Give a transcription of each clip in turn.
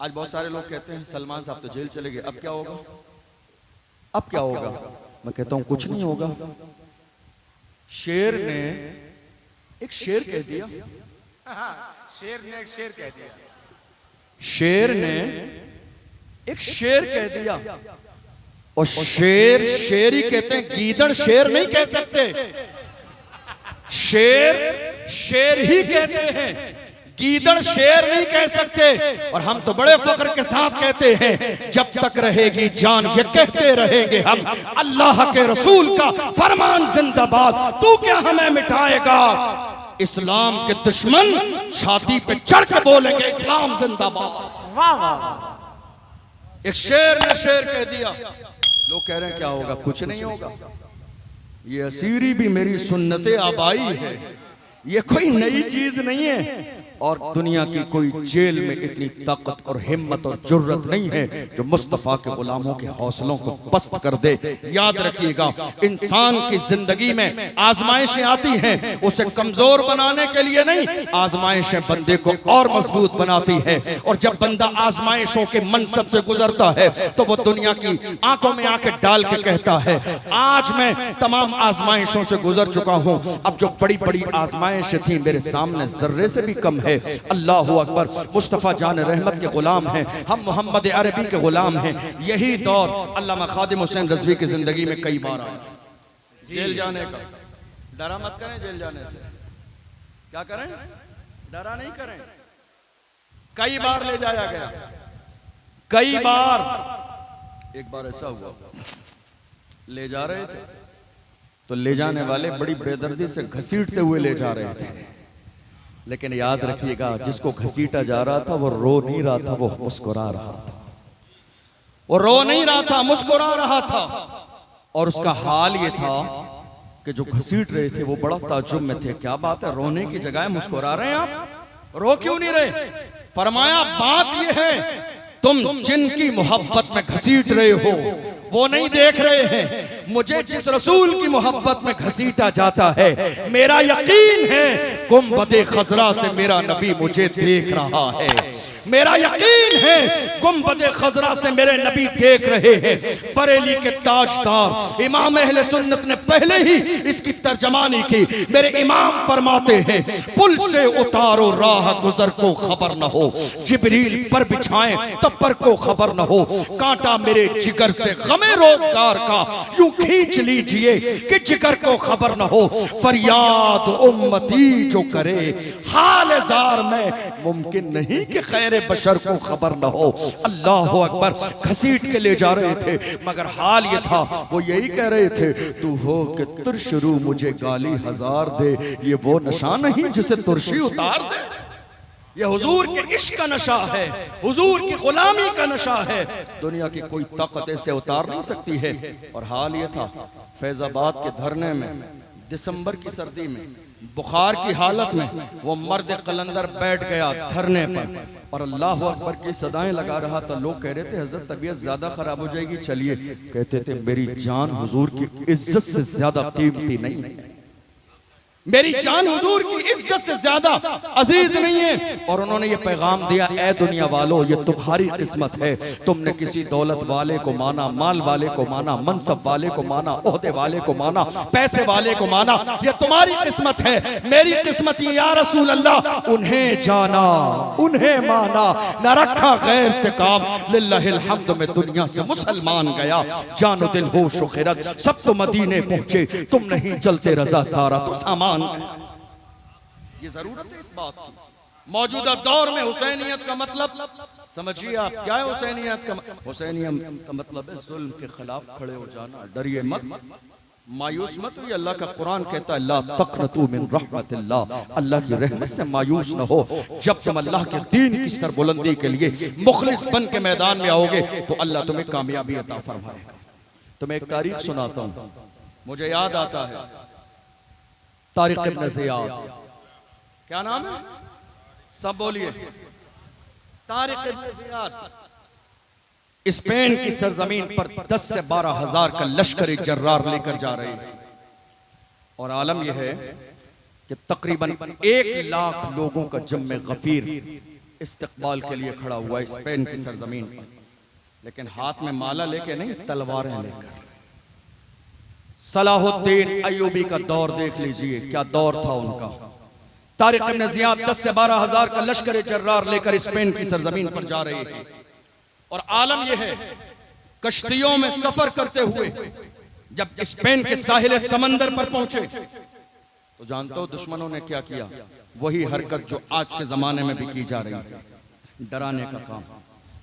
आज बहुत सारे लोग कहते हैं सलमान साहब तो जेल चले गए, अब क्या होगा, अब क्या होगा। मैं कहता हूं कुछ नहीं होगा। शेर ने एक शेर कह दिया, शेर ने एक शेर कह दिया, शेर ने एक शेर कह दिया। और शेर शेर ही कहते हैं, गीदड़ शेर नहीं कह सकते। शेर शेर ही कहते हैं, गीदड़ शेर नहीं कह सकते। और हम तो बड़े फख्र के साथ कहते हैं, जब तक रहेगी जान ये कहते रहेंगे हम, अल्लाह के रसूल का फरमान जिंदाबाद, तू क्या हमें मिटाएगा। इस्लाम के दुश्मन छाती पे चढ़ के बोलेंगे इस्लाम जिंदाबाद। वाह वाह। एक शेर ने शेर कह दिया, लोग कह रहे हैं क्या होगा, कुछ नहीं होगा। ये असीरी भी मेरी सुन्नते आबाई है, ये कोई नई चीज नहीं है। और दुनिया की कोई जेल में इतनी ताकत और हिम्मत और जुर्रत नहीं है जो मुस्तफा के गुलामों के हौसलों को पस्त कर दे। याद रखिएगा, इंसान की जिंदगी में आजमाइशें आती हैं, उसे कमजोर बनाने के लिए नहीं, आजमाइशें बंदे को और मजबूत बनाती है। और जब बंदा आजमाइशों के मनसब से गुजरता है तो वो दुनिया की आंखों में आंखें डाल के कहता है, आज मैं तमाम आजमाइशों से गुजर चुका हूं, अब जो बड़ी बड़ी आजमाइशें थी मेरे सामने जर्रे से भी कम है। अल्लाह अकबर। मुस्तफ़ा जान रहमत के गुलाम हैं हम, मोहम्मद अरबी के गुलाम हैं। यही दौर अल्लामा खादिम हुसैन रज़वी की जिंदगी में कई बार आया जेल जाने का। डरा मत करें जेल जाने से, क्या करें, डरा नहीं करें। कई बार ले जाया गया, कई बार। एक बार ऐसा हुआ, ले जा रहे थे तो ले जाने वाले बड़ी बेदर्दी से घसीटते हुए ले जा रहे थे, लेकिन याद रखिएगा जिसको घसीटा जा रहा था वो रो नहीं रहा था, वो मुस्कुरा रहा था। वो रो नहीं रहा था, मुस्कुरा रहा था। और उसका हाल ये था कि जो घसीट रहे थे वो बड़ा ताज्जुब में थे, क्या बात है, रोने की जगह मुस्कुरा रहे हैं आप, रो क्यों नहीं रहे। फरमाया बात ये है, तुम जिनकी मोहब्बत में घसीट रहे हो वो नहीं देख रहे हैं, मुझे जिस रसूल की मोहब्बत में घसीटा जाता है, मेरा यकीन है गुंबदे खजरा से मेरा नबी मुझे देख रहा है। मेरा यकीन है गुंबदे खजरा से मेरे नबी देख रहे हैं। बरेली के ताजदार इमाम अहले सुन्नत ने पहले ही इसकी तर्जमानी की। मेरे इमाम फरमाते हैं, पुल से उतारो राह गुजर को खबर न हो, जिब्रील पर बिछाएं तब पर को खबर न हो, कांटा मेरे जिगर से गमे रोजगार का यूं खींच लीजिए कि जिगर को खबर न हो। फरियाद उम्मती जो करे हाल जार में, मुमकिन नहीं कि खैर बशर को खबर न हो। अल्लाह अकबर। घसीट के ले जा रहे थे मगर हाल ये था, वो यही कह रहे थे, तू हो कि तुरशरू मुझे गाली हजार दे, ये वो नशा नहीं जिसे तुरशी उतार दे। ये हुजूर के इश्क का नशा है, हुजूर की गुलामी का नशा है, दुनिया की कोई ताकत ऐसे उतार नहीं सकती है। और हाल ये था, फैजाबाद के धरने में दिसंबर की सर्दी में बुखार की हालत में वो मर्द कलंदर बैठ गया धरने पर और अल्लाह अकबर की सदाएं लगा रहा था। लोग कह रहे थे हजरत तबीयत ज्यादा खराब हो जाएगी, चलिए। कहते थे मेरी जान हुजूर की इज्जत से ज्यादा कीमती नहीं है, मेरी जान हुजूर की इज्जत से ज्यादा अजीज नहीं है। और उन्होंने ये पैगाम दिया, ए दुनिया वालों, ये तुम्हारी किस्मत है, तुमने किसी दौलत वाले को माना, माल वाले को माना, मनसब वाले को माना, ओहदे वाले को माना, पैसे वाले को माना, ये तुम्हारी किस्मत है। मेरी किस्मत ये या रसूल अल्लाह, उन्हें जाना उन्हें माना, न रखा गैर से काम, लिल्लाहिल हम्द में दुनिया से मुसलमान गया। जानो दिल होश व खिरत सब तो मदीने पहुंचे, तुम नहीं चलते रजा सारा तो सामान। ये जरूरत है इस बात की। मौजूदा दौर में हुसैनियत का मतलब समझिए आप, क्या है हुसैनियत का? हुसैनियत का मतलब है जुल्म के खिलाफ खड़े हो जाना, डरिए मत, मायूस मत हुई। अल्लाह का कुरान कहता है, ला तक़नतू मिन रहमतिल्लाह, अल्लाह की रहमत से मायूस न हो। जब तुम अल्लाह के दीन की सरबुलंदी के लिए मुखलिस बन के मैदान में आओगे तो अल्लाह तुम्हें कामयाबी अता फरमाएगा। तुम्हें एक तारीख सुनाता हूं, मुझे याद आता है तारिक इब्न ज़ियाद। क्या नाम है? सब बोलिए। तारिक इब्न ज़ियाद स्पेन की सरजमीन पर 10 से 12 हजार का लश्कर जर्रार लेकर जा रहे थे। और आलम यह है कि तकरीबन 1 लाख लोगों का जम्मे गफीर इस्तकबाल के लिए खड़ा हुआ है स्पेन की सरजमीन पर, लेकिन हाथ में माला लेके नहीं, तलवारें लेकर। सलाहुद्दीन अय्यूबी का दौर देख लीजिए, क्या दौर था उनका। तारिक इब्न ज़ियाद 10 से 12 हजार का लश्कर जर्रार लेकर स्पेन की सरजमीन पर जा रहे हैं, और आलम यह है कश्तियों में सफर करते हुए जब स्पेन के साहिल समंदर पर पहुंचे तो जानते हो दुश्मनों ने क्या किया? वही हरकत जो आज के जमाने में भी की जा रही है, डराने का काम,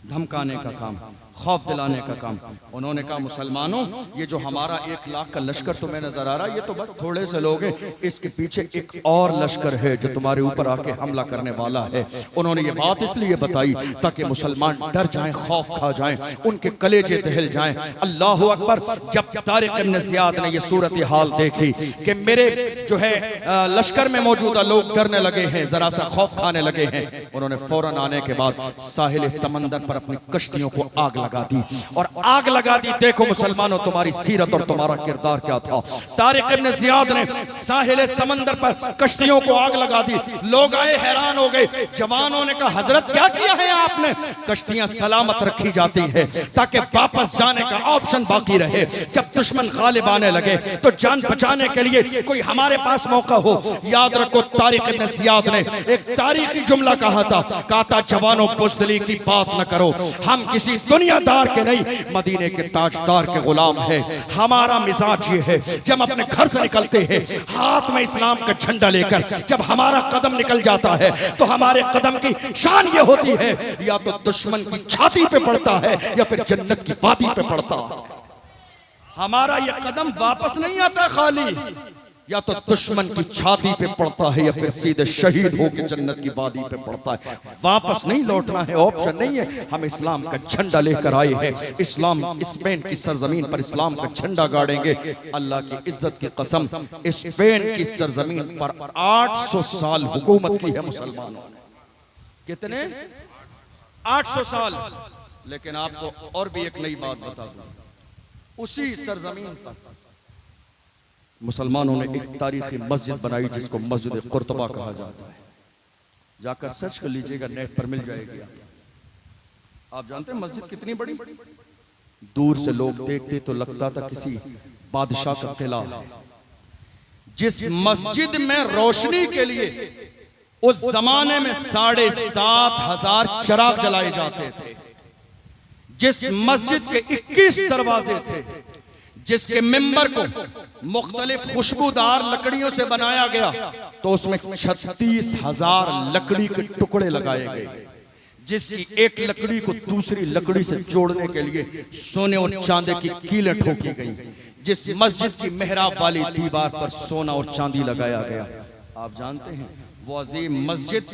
धमकाने का काम, खौफ दिलाने का काम। उन्होंने कहा मुसलमानों, ये जो हमारा 1 लाख का लश्कर तुम्हें नजर आ रहा है, ये तो बस थोड़े से लोग हैं, इसके पीछे एक और लश्कर है जो तुम्हारे ऊपर आके हमला करने वाला है। उन्होंने ये बात इसलिए बताई ताकि मुसलमान डर जाएं, खौफ खा जाएं, उनके कलेजे दहल जाएं। अल्लाह अकबर। जब तारिक इब्न ज़ियाद ने ये सूरत हाल देखी कि मेरे जो है लश्कर में मौजूदा लोग डरने लगे हैं, जरा सा खौफ खाने लगे हैं, उन्होंने फौरन आने के बाद साहिल समंदर पर अपनी कश्तियों को आग लगा दी, और आग लगा दी। देखो मुसलमानों, तुम्हारी सीरत और तुम्हारा किरदार क्या था। तारिक इब्न ज़ियाद ने साहिल समंदर पर कश्तियों को आग लगा दी। लोग आए, हैरान हो गए। जवानों ने कहा हजरत क्या किया है आपने? कश्तियां सलामत रखी जाती है ताकि वापस जाने का ऑप्शन बाकी रहे। जब दुश्मन गालिब आने लगे तो जान बचाने के लिए कोई हमारे पास मौका हो। याद रखो, तारिक इब्न ज़ियाद ने एक तारीखी जुमला कहा था जवानों बुज़दिली की बात न करो, हम किसी दुनियादार के नहीं, मदीने के ताजदार के गुलाम है। हमारा मिजाज ये है, जब अपने घर से निकलते हैं हाथ में इस्लाम का झंडा लेकर, जब हमारा कदम निकल जाता है तो हमारे कदम की शान ये होती है, या तो दुश्मन की छाती पे पड़ता है या फिर जन्नत की वादी पे पड़ता है। हमारा ये कदम वापस नहीं आता खाली, या तो दुश्मन की छाती पे पड़ता है या फिर सीधे शहीद होकर जन्नत की वादी पे पड़ता है। वापस नहीं लौटना है, ऑप्शन नहीं है। हम इस्लाम का झंडा लेकर आए हैं, इस्लाम स्पेन की सरजमीन पर इस्लाम का झंडा गाड़ेंगे। अल्लाह की इज्जत की कसम, स्पेन की सरजमीन पर 800 साल हुकूमत की है मुसलमानों ने। कितने? 800 साल। लेकिन आपको और भी एक नई बात बता दूं, उसी सरजमीन पर मुसलमानों ने एक तारीखी मस्जिद बनाई जिसको मस्जिद कुर्तबा कहा जाता है। जाकर सर्च कर लीजिएगा, नेट पर मिल जाएगी। आप जानते हैं मस्जिद कितनी बड़ी? दूर से लोग देखते तो लगता था किसी बादशाह का किला है। जिस मस्जिद में रोशनी के लिए उस जमाने में 7,500 चिराग जलाए जाते थे, जिस मस्जिद के 21 दरवाजे थे, जिसके मिंबर को मुख्तलिफ खुशबूदार लकड़ियों से बनाया गया, तो उसमें 36,000 लकड़ी के टुकड़े लगाए गए, जिसकी एक लकड़ी को दूसरी लकड़ी से जोड़ने के लिए सोने और चांदी की कीलें ठोकी गई। जिस मस्जिद की मेहराब वाली दीवार पर सोना और चांदी लगाया गया, आप जानते हैं वो अजीम मस्जिद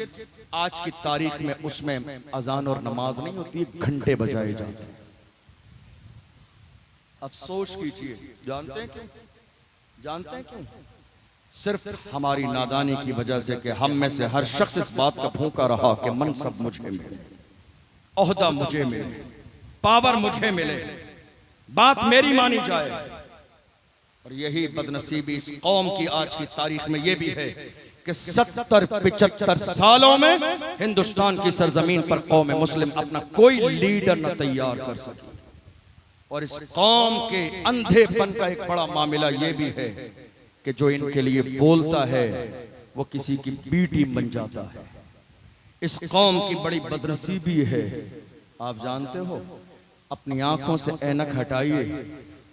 आज की तारीख में उसमें अजान और नमाज नहीं होती, घंटे बजाए जाते हैं। अफसोस कीजिए, जानते हैं क्यों? जानते हैं क्यों? सिर्फ हमारी नादानी की वजह से कि हम में से हर शख्स इस बात का भूखा रहा कि मनसब मुझे मिले, ओहदा मुझे मिले, पावर मुझे मिले, बात मेरी मानी जाए। और यही बदनसीबी इस कौम की आज की तारीख में यह भी है कि 70-75 सालों में हिंदुस्तान की सरजमीन पर कौम मुस्लिम अपना कोई लीडर न तैयार कर सकी। और इस कौम के अंधेपन का एक बड़ा मामला यह भी है कि जो इनके लिए बोलता है वो किसी की बी टीम बन जाता है। इस कौम की बड़ी बदनसीबी है। आप जानते हो, अपनी आंखों से ऐनक हटाइए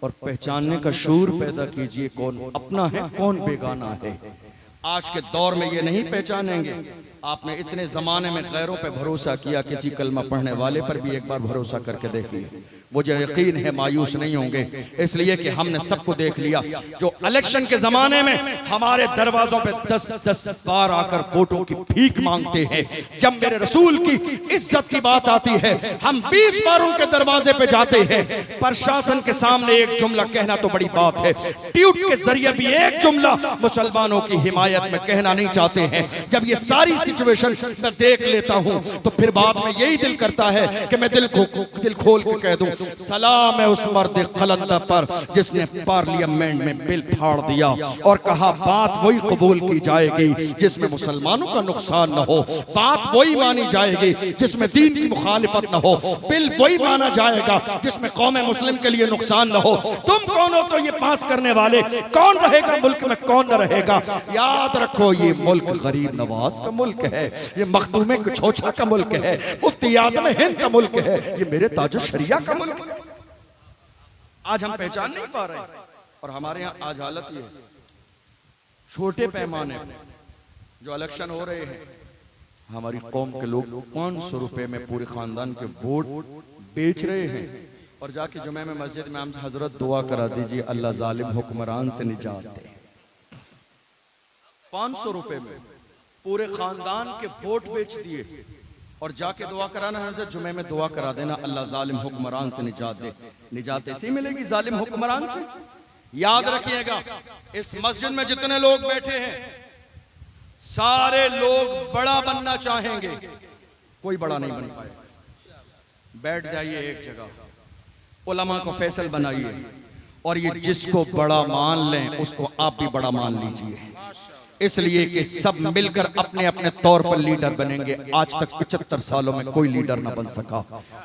और पहचानने का शूर पैदा कीजिए, कौन अपना है कौन बेगाना है। आज के दौर में ये नहीं पहचानेंगे। आपने इतने जमाने में गैरों पे भरोसा किया, किसी कलमा पढ़ने वाले पर भी एक बार भरोसा करके देखिए, मुझे यकीन है मायूस नहीं होंगे, इसलिए कि हमने सबको देख लिया। जो इलेक्शन के जमाने में हमारे दरवाजों पे 10-10 बार आकर वोटों की भीख मांगते हैं, जब मेरे रसूल की इज्जत की बात आती है हम 20 बार उनके दरवाजे पे जाते हैं। प्रशासन के सामने एक जुमला कहना तो बड़ी बात है, ट्वीट के जरिए भी एक जुमला मुसलमानों की हिमायत में कहना नहीं चाहते हैं। जब ये सारी सिचुएशन मैं देख लेता हूं तो फिर बाद में यही दिल करता है कि मैं दिल खोल के कह दूं सलाम है उस मर्द कलंदर पर जिसने पार्लियामेंट में बिल फाड़ दिया और कहा बात वही कबूल की जाएगी जिसमें मुसलमानों का नुकसान न हो, बात वही मानी जाएगी जिसमें दीन की मुखालिफत न हो, बिल वही माना जाएगा जिसमें कौम मुस्लिम के लिए नुकसान न हो। तुम कौन हो तो ये पास करने वाले? कौन रहेगा मुल्क में, कौन न रहेगा? याद रखो ये मुल्क गरीब नवाज का मुल्क है, ये मखदूम कुछोछा का मुल्क है, मुफ्ती आज़म हिंद का मुल्क है, ये मेरे ताजो शरिया का मुल्क है। आज हम पहचान नहीं पा रहे और हमारे यहाँ आज हालत ये छोटे पैमाने जो इलेक्शन हो रहे हैं, हमारी कौम के लोग 500 रुपए में पूरे खानदान के वोट बेच रहे हैं और जाके जुमे में मस्जिद में हम हजरत दुआ करा दीजिए अल्लाह जालिम हुक्मरान से निजात दे। 500 रुपए में पूरे खानदान के वोट बेच दिए और जाके दुआ कराना हजरत जुमे में दुआ करा देना अल्लाह जालिम हुक्मरान से निजात दे। निजात ऐसी मिलेगी जालिम हुक्मरान से? याद रखिएगा इस मस्जिद में जितने लोग बैठे हैं सारे लोग बड़ा बनना चाहेंगे, कोई बड़ा नहीं बन पाएगा। बैठ जाइए एक जगह, उलमा को फैसल बनाइए और ये जिसको बड़ा मान लें उसको आप भी बड़ा मान लीजिए, इसलिए कि सब मिलकर अपने अपने तौर पर लीडर बनेंगे। आज तक 75 सालों में कोई लीडर ना बन सका।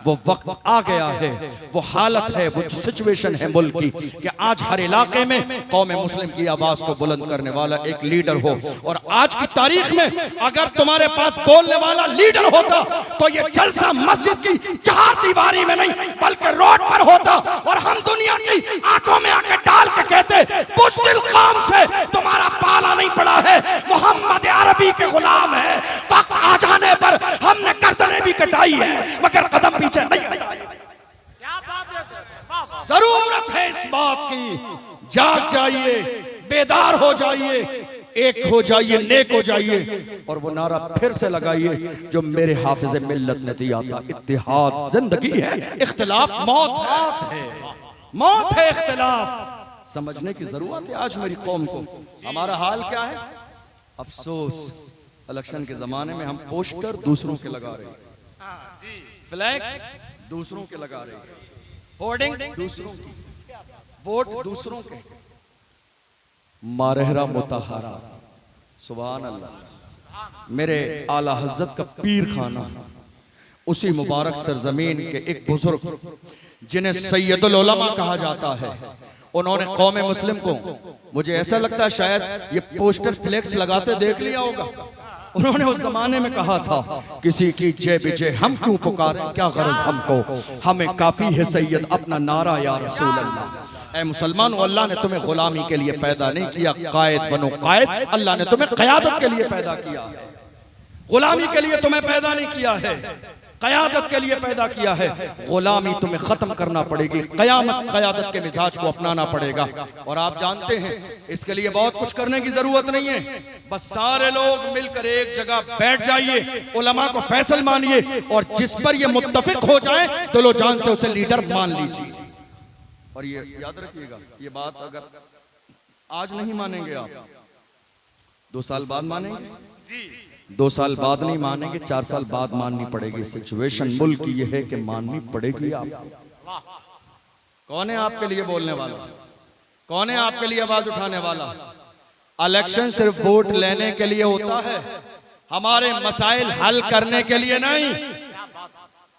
वो वक्त आ गया है, वो हालत है, वो सिचुएशन है मुल्क की कि आज हर इलाके में कौम मुस्लिम की आवाज को बुलंद करने वाला एक लीडर हो। और आज की तारीख में अगर तुम्हारे पास बोलने वाला लीडर होता तो ये जलसा मस्जिद की 4 दीवारी में नहीं बल्कि रोड पर होता और हम दुनिया की आंखों में आके डाल के कहते बुज़दिल कौम से तुम्हारा पाला नहीं पड़ा है, मोहम्मद अरबी के गुलाम है। वक्त आ जाने पर हमने गर्दनें भी कटाई है मगर कदम पीछे नहीं हटाए। जरूरत है इस बात की, जाग जाइए, बेदार हो जाइए, एक हो जाइए, नेक हो जाइए और वो नारा फिर से लगाइए जो मेरे हाफिज मिल्लत ने दिया था, इत्तिहाद जिंदगी है, इख्तिलाफ मौत है, मौत है इख्तिलाफ। समझने की जरूरत है आज मेरी कौम को। हमारा हाल क्या है? अफसोस इलेक्शन के जमाने में हम पोस्टर दूसरों के लगा रहे हैं, फ्लैक्स दूसरों के लगा रहे हैं, होर्डिंग दूसरों की, वोट दूसरों के, मारहरा मुताहरा। सुभान अल्लाह। मेरे आला हज़रत का पीर खाना उसी मुबारक सरजमीन के एक बुजुर्ग जिन्हें सैयदुल उलमा कहा जाता है, उन्होंने कौम मुस्लिम को, मुझे ऐसा लगता है शायद ये पोस्टर फ्लेक्स लगाते देख लिया होगा। उन्होंने उस जमाने में कहा था किसी की जय विजय हम क्यों पुकारें, क्या गरज हमको, हमें काफी है सैयद अपना नारा या रसूल अल्लाह। ऐ मुसलमान, अल्लाह ने तुम्हें गुलामी के लिए पैदा नहीं किया, कायद बनो कायद। अल्लाह ने तुम्हें क़यादत के लिए पैदा किया है, गुलामी के लिए तुम्हें पैदा नहीं किया है, क़यादत के लिए पैदा किया है। गुलामी तुम्हें खत्म करना पड़ेगी, क़यामत क़यादत के मिजाज को अपनाना पड़ेगा। और आप जानते हैं इसके लिए बहुत कुछ करने की जरूरत नहीं है, बस सारे लोग मिलकर एक जगह बैठ जाइए, उलमा को फैसल मानिए और जिस पर ये मुत्तफिक हो जाए दिलो जान से उसे लीडर मान लीजिए। और ये याद रखिएगा, ये बात अगर आज नहीं मानेंगे आप, 2 साल बाद मानेंगे, 2 साल बाद नहीं मानेंगे, 4 साल बाद माननी पड़ेगी। सिचुएशन मुल्क की यह है कि माननी पड़ेगी आपको। कौन है आपके लिए बोलने वाला? कौन है आपके लिए आवाज उठाने वाला? इलेक्शन सिर्फ वोट लेने के लिए होता है, हमारे मसाइल हल करने के लिए नहीं।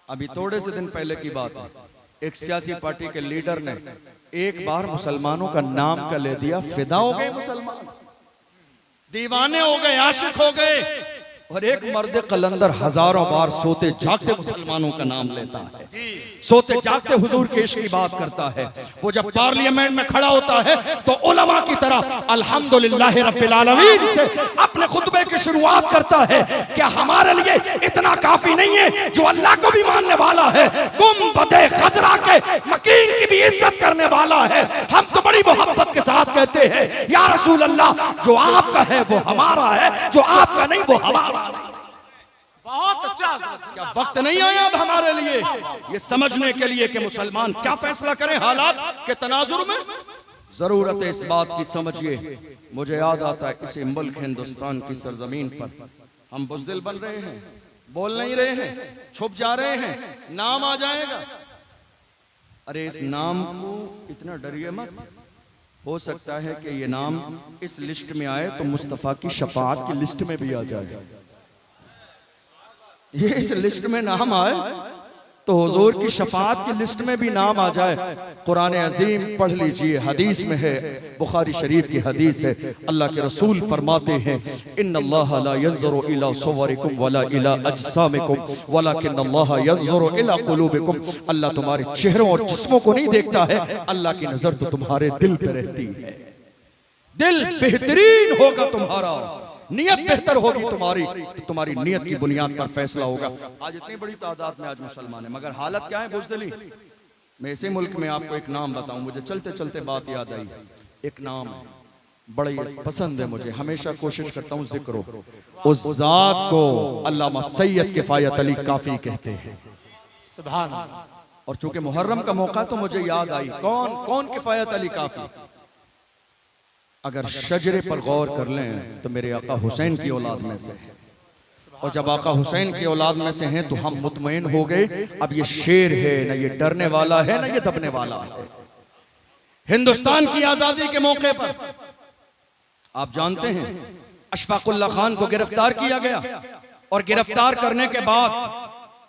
अभी थोड़े से दिन पहले की बात है, एक सियासी पार्टी के लीडर ने एक बार मुसलमानों का नाम का ले दिया, फिदा हो गए मुसलमान, दीवाने हो गए, आशिक हो गए। और एक मर्द कलंदर हजारों बार सोते जागते मुसलमानों का नाम लेता है, सोते जागते हुजूर केश की बात करता है। वो जब पार्लियामेंट में खड़ा होता है तो उलमा की तरह अल्हम्दुलिल्लाह रब्बिल आलमीन से अपने खुतबे की शुरुआत करता है। क्या हमारे लिए इतना काफी नहीं है जो अल्लाह को भी मानने वाला है, गुंबदे खजरा के मकीन की भी इज्जत करने वाला है? हम तो बड़ी मोहब्बत के साथ कहते हैं या रसूल अल्लाह, जो आपका है वो हमारा है, जो आपका नहीं वो हमारा। बहुत अच्छा। क्या वक्त नहीं आया अब हमारे लिए ये समझने के लिए कि मुसलमान क्या फैसला करें हालात के तनाजुर में? जरूरत है इस बात की, समझिए। मुझे याद आता है इसी मुल्क हिंदुस्तान की सरजमीन पर हम बुज़दिल बन रहे हैं, बोल नहीं रहे हैं, छुप जा रहे हैं, नाम आ जाएगा। अरे इस नाम को इतना डरिए मत, हो सकता है कि ये नाम इस लिस्ट में आए तो मुस्तफ़ा की शफाअत की लिस्ट में भी आ जाए। ये इस लिस्ट में नाम आए तो हुजूर की शफाअत की लिस्ट में भी नाम आ जाए। कुरान अजीम पढ़ लीजिए, हदीस में है, बुखारी शरीफ की हदीस है, अल्लाह के रसूल फरमाते हैं इन्नल्लाह ला यंज़ुरु इला सुवरिकुम वला इला अजसामिकुम वलाकिन्नल्लाह यंज़ुरु इला कुलूबिकुम। अल्लाह तुम्हारे चेहरों और जिस्मों को नहीं देखता है, अल्लाह की नजर तो तुम्हारे दिल पे रहती है। दिल बेहतरीन होगा तुम्हारा, नियत बेहतर होगी तुम्हारी, तो तुम्हारी नियत की बुनियाद पर फैसला होगा। आज इतनी बड़ी तादाद में आज मुसलमान है, मगर हालत क्या है बुज़दिली। मैं इसी मुल्क में आपको एक नाम बताऊं, मुझे चलते चलते बात याद आई। एक नाम बड़ी पसंद है मुझे, हमेशा कोशिश करता हूं जिक्र हो। उस जात को अल्लामा सैयद किफायत अली काफी कहते हैं। सुभान अल्लाह। और चूंकि मुहर्रम का मौका तो मुझे याद आई, कौन कौन किफायत अली काफी। अगर शजरे पर गौर कर लें तो मेरे आका हुसैन की औलाद में से है, और जब आका हुसैन की औलाद में से हैं तो हम मुतमईन हो गए। अब ये शेर है, ना ये डरने वाला है, ना ये दबने वाला है। हिंदुस्तान की आजादी के मौके पर आप जानते हैं अशफाकुल्ला खान को गिरफ्तार किया गया, और गिरफ्तार करने के बाद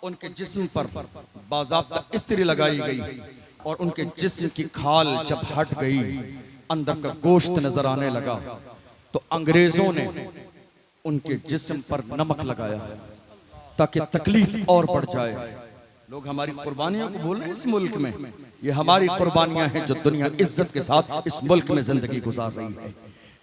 उनके जिस्म पर बाज़ाब्ता इस्त्री लगाई गई, और उनके जिस्म की खाल जब हट गई, अंदर का गोश्त नजर आने लगा, तो अंग्रेजों ने उनके जिस्म पर नमक लगाया ताकि तकलीफ और बढ़ जाए। लोग हमारी कुर्बानियों को भूल रहे हैं इस मुल्क में। ये हमारी कुर्बानियां हैं जो दुनिया इज्जत के साथ इस मुल्क में जिंदगी गुजार रही है।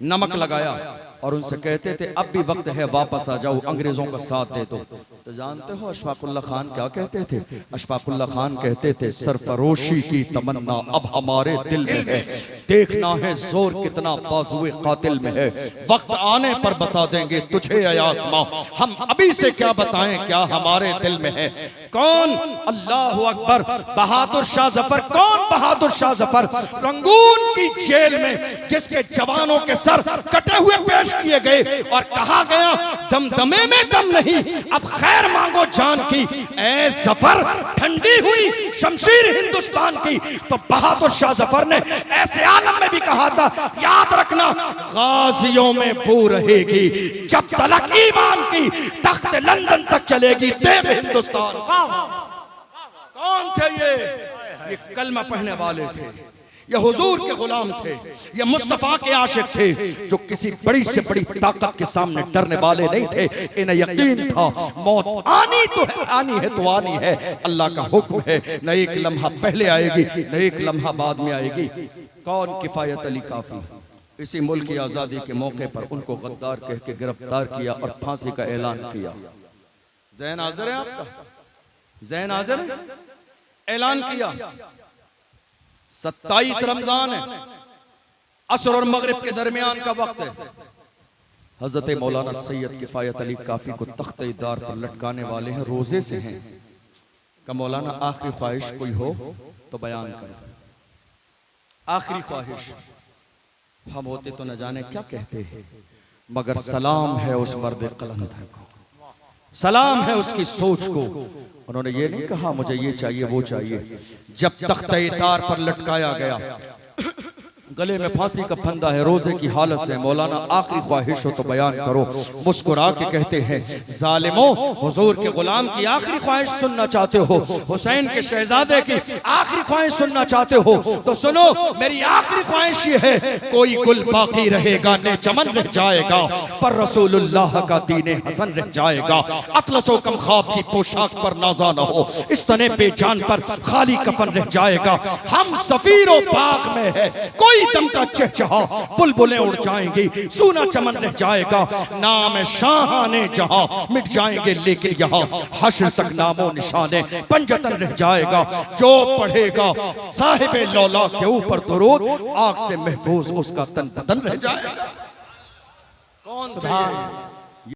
नमक लगाया और उनसे कहते थे अब भी वक्त है, वापस आ जाओ, अंग्रेजों का साथ दे दो। तो जानते हो अशफाकुल्ला खान क्या कहते थे? अशफाकुल्ला खान कहते थे सरफरोशी की तमन्ना अब हमारे दिल में है, देखना है जोर कितना बाजुए कातिल में है, वक्त आने पर बता देंगे तुझे या आसमां, हम अभी से क्या बताएं क्या हमारे दिल में है। कौन? अल्लाह अकबर, बहादुर शाह जफर। कौन बहादुर शाह जफर? रंगून की जेल में जिसके जवानों के सर कटे हुए पेश किए गए और कहा गया दमदमे में दम नहीं, अब खैर मांगो जान की। ऐ जफर ठंडी हुई शमशीर हिंदुस्तान की, तो बहादुर शाह जफर ने ऐसे आलम में भी कहा था याद रखना गाजियों में बू रहेगी, जब तलक ईमान की तख्त लंदन तक चलेगी देव हिंदुस्तान। कौन थे ये कलमा पढ़ने वाले थे, ये हुजूर के गुलाम थे, ये मुस्तफा के आशिक थे, जो किसी बड़ी से बड़ी ताकत के सामने डरने वाले नहीं थे। इन्हें यकीन था मौत आनी तो है, आनी है तो आनी है, अल्लाह का हुक्म है, न एक लम्हा पहले आएगी न एक लम्हा बाद में आएगी। कौन? किफायत अली काफी। इसी मुल्क की आजादी के मौके पर उनको गद्दार कह के गिरफ्तार किया और फांसी का ऐलान किया। ज़हन हाज़िर है आपका? ज़हन हाज़िर है? ऐलान किया। 27 रमजान है, असर और मगरिब के दरमियान का वक्त है। हजरत मौलाना सैयद किफायत अली काफी को तख्ते-ए-दार पर लटकाने वाले हैं, रोजे से हैं। का मौलाना आखिरी ख्वाहिश कोई हो तो बयान करें। आखिरी ख्वाहिश हम होते तो न जाने क्या कहते हैं, मगर सलाम है उस मर्द कलंदर को, सलाम है उसकी सोच को। उन्होंने ये नहीं कहा मुझे ये चाहिए वो चाहिए। जब तख्ते-ए-दार पर लटकाया गया, गले में फांसी का फंदा है, रोजे की हालत से, मौलाना आखिरी ख्वाहिश हो तो बयान करो। मुस्कुरा के कहते हैं जालिमो, हुजूर के गुलाम की आखिरी ख्वाहिश सुनना चाहते हो, हुसैन के शहजादे की आखिरी ख्वाहिश सुनना चाहते हो तो सुनो, मेरी आखिरी ख्वाहिश ये है, कोई गुल बाकी रहेगा ने चमन रह जाएगा, पर रसूलुल्लाह का दीने हसन रह जाएगा। अतलसो कम ख्वाब की पोशाक पर नाजा न हो, इस तने पे जान पर खाली कफन रह जाएगा। हम सफीरो पाक में है, कोई दम का चहचहा, बुलबुलें उड़ जाएंगी, सूना चमन रह जाएगा, नाम शाहाने जहां मिट जाएंगे, लेकिन यहाँ हश्र तक नामो निशाने पंजतन रह जाएगा। जो पढ़ेगा साहिबे लौला के ऊपर दुरूद, आग से महफूज उसका तन बदन रह जाएगा। कौन थे?